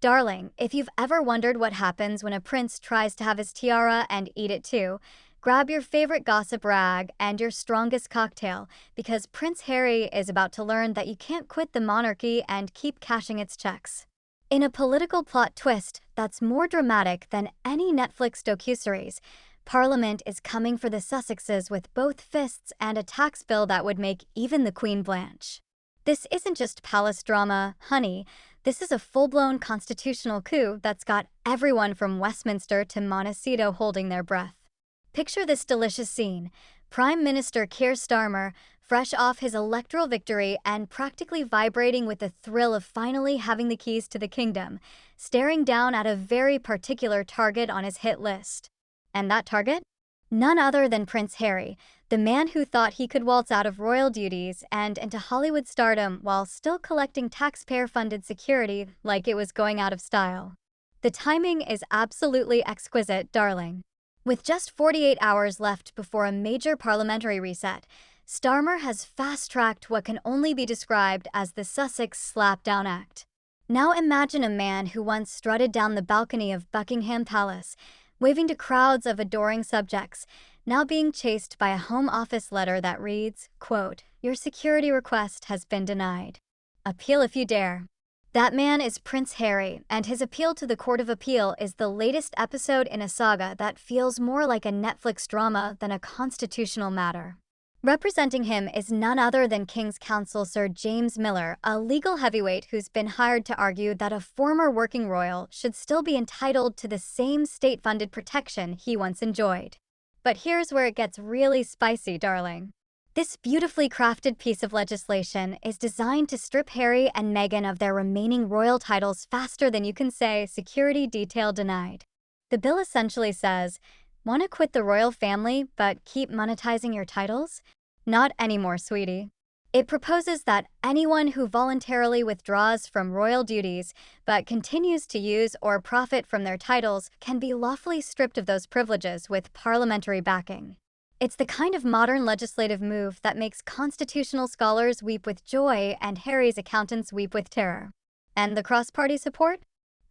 Darling, if you've ever wondered what happens when a prince tries to have his tiara and eat it too, grab your favorite gossip rag and your strongest cocktail, because Prince Harry is about to learn that you can't quit the monarchy and keep cashing its checks. In a political plot twist that's more dramatic than any Netflix docuseries, Parliament is coming for the Sussexes with both fists and a tax bill that would make even the Queen blanch. This isn't just palace drama, honey. This is a full-blown constitutional coup that's got everyone from Westminster to Montecito holding their breath. Picture this delicious scene. Prime Minister Keir Starmer, fresh off his electoral victory and practically vibrating with the thrill of finally having the keys to the kingdom, staring down at a very particular target on his hit list. And that target? None other than Prince Harry, the man who thought he could waltz out of royal duties and into Hollywood stardom while still collecting taxpayer-funded security like it was going out of style. The timing is absolutely exquisite, darling. With just 48 hours left before a major parliamentary reset, Starmer has fast-tracked what can only be described as the Sussex Slapdown Act. Now imagine a man who once strutted down the balcony of Buckingham Palace, waving to crowds of adoring subjects, now being chased by a Home Office letter that reads, quote, "Your security request has been denied. Appeal if you dare." That man is Prince Harry, and his appeal to the Court of Appeal is the latest episode in a saga that feels more like a Netflix drama than a constitutional matter. Representing him is none other than King's Counsel Sir James Miller, a legal heavyweight who's been hired to argue that a former working royal should still be entitled to the same state-funded protection he once enjoyed. But here's where it gets really spicy, darling. This beautifully crafted piece of legislation is designed to strip Harry and Meghan of their remaining royal titles faster than you can say security detail denied. The bill essentially says, want to quit the royal family but keep monetizing your titles? Not anymore, sweetie. It proposes that anyone who voluntarily withdraws from royal duties but continues to use or profit from their titles can be lawfully stripped of those privileges with parliamentary backing. It's the kind of modern legislative move that makes constitutional scholars weep with joy and Harry's accountants weep with terror. And the cross-party support?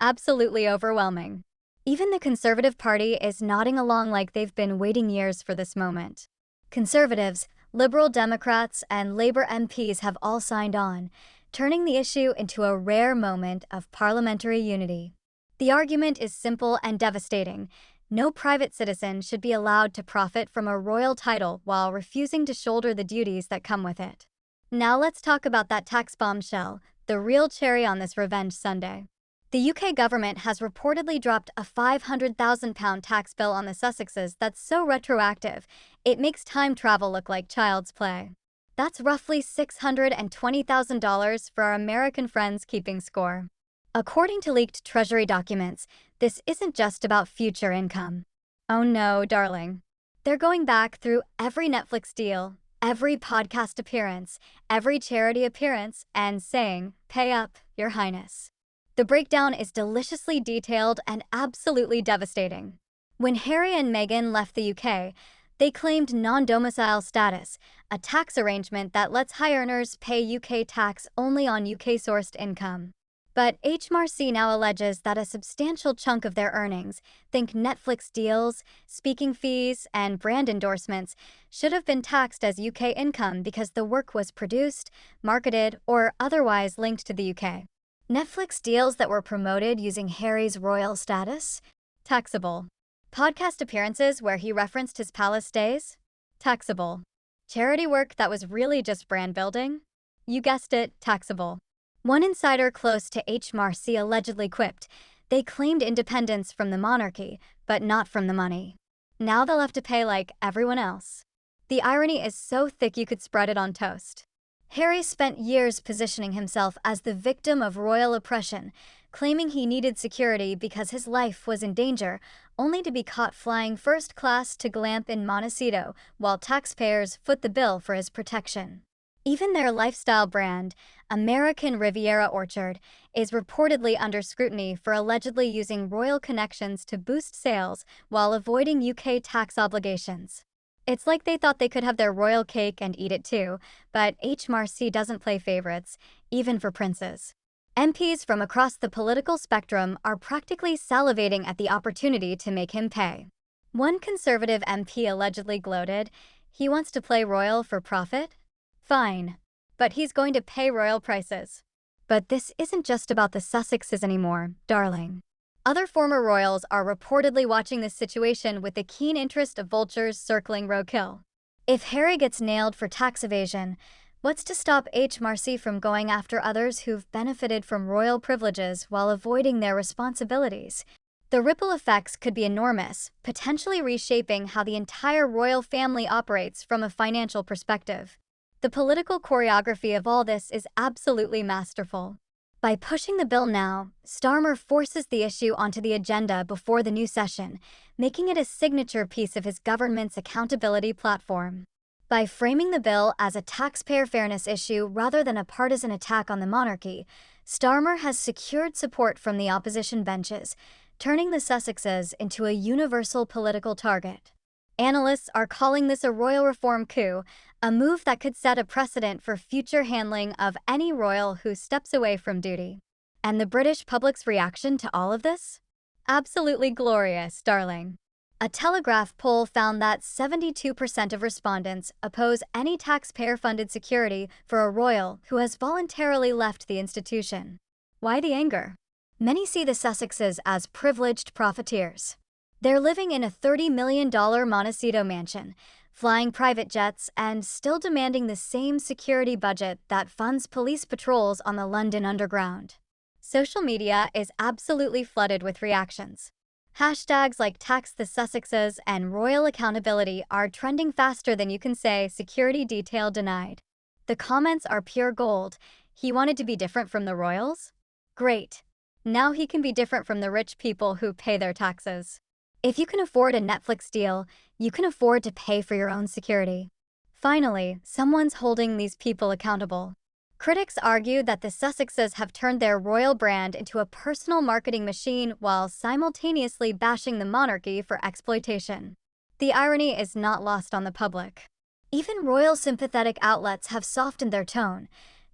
Absolutely overwhelming. Even the Conservative Party is nodding along like they've been waiting years for this moment. Conservatives, Liberal Democrats, and Labour MPs have all signed on, turning the issue into a rare moment of parliamentary unity. The argument is simple and devastating. No private citizen should be allowed to profit from a royal title while refusing to shoulder the duties that come with it. Now let's talk about that tax bombshell, the real cherry on this revenge Sunday. The UK government has reportedly dropped a £500,000 tax bill on the Sussexes that's so retroactive, it makes time travel look like child's play. That's roughly $620,000 for our American friends keeping score. According to leaked Treasury documents, this isn't just about future income. Oh no, darling. They're going back through every Netflix deal, every podcast appearance, every charity appearance, and saying, "Pay up, Your Highness." The breakdown is deliciously detailed and absolutely devastating. When Harry and Meghan left the UK, they claimed non-domicile status, a tax arrangement that lets high earners pay UK tax only on UK-sourced income. But HMRC now alleges that a substantial chunk of their earnings, think Netflix deals, speaking fees, and brand endorsements, should have been taxed as UK income because the work was produced, marketed, or otherwise linked to the UK. Netflix deals that were promoted using Harry's royal status? Taxable. Podcast appearances where he referenced his palace days? Taxable. Charity work that was really just brand building? You guessed it, taxable. One insider close to HMRC allegedly quipped, they claimed independence from the monarchy, but not from the money. Now they'll have to pay like everyone else. The irony is so thick you could spread it on toast. Harry spent years positioning himself as the victim of royal oppression, claiming he needed security because his life was in danger, only to be caught flying first class to Glamp in Montecito while taxpayers foot the bill for his protection. Even their lifestyle brand, American Riviera Orchard, is reportedly under scrutiny for allegedly using royal connections to boost sales while avoiding UK tax obligations. It's like they thought they could have their royal cake and eat it too, but HMRC doesn't play favorites, even for princes. MPs from across the political spectrum are practically salivating at the opportunity to make him pay. One Conservative MP allegedly gloated, "He wants to play royal for profit? Fine. But he's going to pay royal prices." But this isn't just about the Sussexes anymore, darling. Other former royals are reportedly watching this situation with the keen interest of vultures circling roadkill. If Harry gets nailed for tax evasion, what's to stop Marcy from going after others who've benefited from royal privileges while avoiding their responsibilities? The ripple effects could be enormous, potentially reshaping how the entire royal family operates from a financial perspective. The political choreography of all this is absolutely masterful. By pushing the bill now, Starmer forces the issue onto the agenda before the new session, making it a signature piece of his government's accountability platform. By framing the bill as a taxpayer fairness issue rather than a partisan attack on the monarchy, Starmer has secured support from the opposition benches, turning the Sussexes into a universal political target. Analysts are calling this a royal reform coup, a move that could set a precedent for future handling of any royal who steps away from duty. And the British public's reaction to all of this? Absolutely glorious, darling. A Telegraph poll found that 72% of respondents oppose any taxpayer-funded security for a royal who has voluntarily left the institution. Why the anger? Many see the Sussexes as privileged profiteers. They're living in a $30 million Montecito mansion, flying private jets, and still demanding the same security budget that funds police patrols on the London Underground. Social media is absolutely flooded with reactions. Hashtags like Tax the Sussexes and Royal Accountability are trending faster than you can say security detail denied. The comments are pure gold. He wanted to be different from the royals? Great. Now he can be different from the rich people who pay their taxes. If you can afford a Netflix deal, you can afford to pay for your own security. Finally, someone's holding these people accountable. Critics argue that the Sussexes have turned their royal brand into a personal marketing machine while simultaneously bashing the monarchy for exploitation. The irony is not lost on the public. Even royal sympathetic outlets have softened their tone,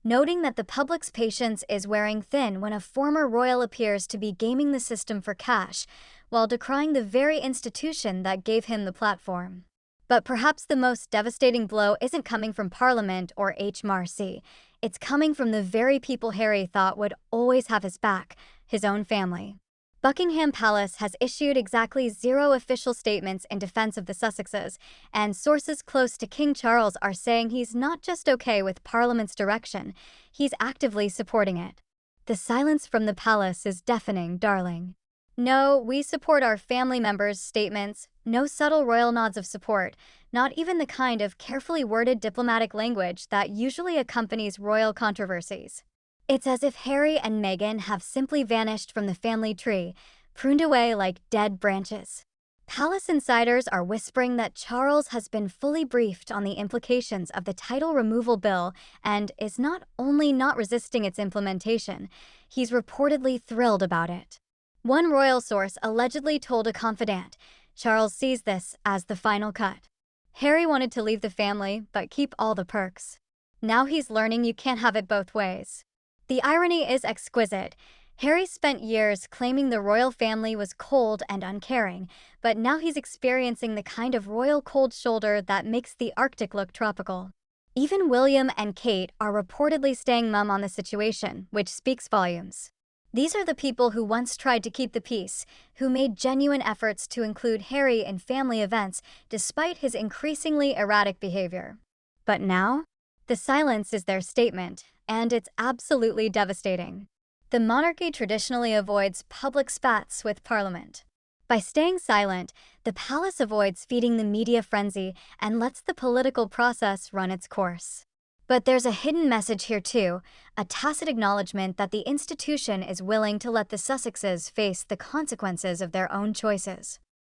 noting that the public's patience is wearing thin when a former royal appears to be gaming the system for cash, while decrying the very institution that gave him the platform. But perhaps the most devastating blow isn't coming from Parliament or Marcy. It's coming from the very people Harry thought would always have his back, his own family. Buckingham Palace has issued exactly 0 official statements in defense of the Sussexes, and sources close to King Charles are saying he's not just okay with Parliament's direction, he's actively supporting it. The silence from the palace is deafening, darling. No, we support our family members' statements, no subtle royal nods of support, not even the kind of carefully worded diplomatic language that usually accompanies royal controversies. It's as if Harry and Meghan have simply vanished from the family tree, pruned away like dead branches. Palace insiders are whispering that Charles has been fully briefed on the implications of the title removal bill and is not only not resisting its implementation, he's reportedly thrilled about it. One royal source allegedly told a confidant, Charles sees this as the final cut. Harry wanted to leave the family, but keep all the perks. Now he's learning you can't have it both ways. The irony is exquisite. Harry spent years claiming the royal family was cold and uncaring, but now he's experiencing the kind of royal cold shoulder that makes the Arctic look tropical. Even William and Kate are reportedly staying mum on the situation, which speaks volumes. These are the people who once tried to keep the peace, who made genuine efforts to include Harry in family events despite his increasingly erratic behavior. But now, the silence is their statement, and it's absolutely devastating. The monarchy traditionally avoids public spats with Parliament. By staying silent, the palace avoids feeding the media frenzy and lets the political process run its course. But there's a hidden message here too, a tacit acknowledgement that the institution is willing to let the Sussexes face the consequences of their own choices.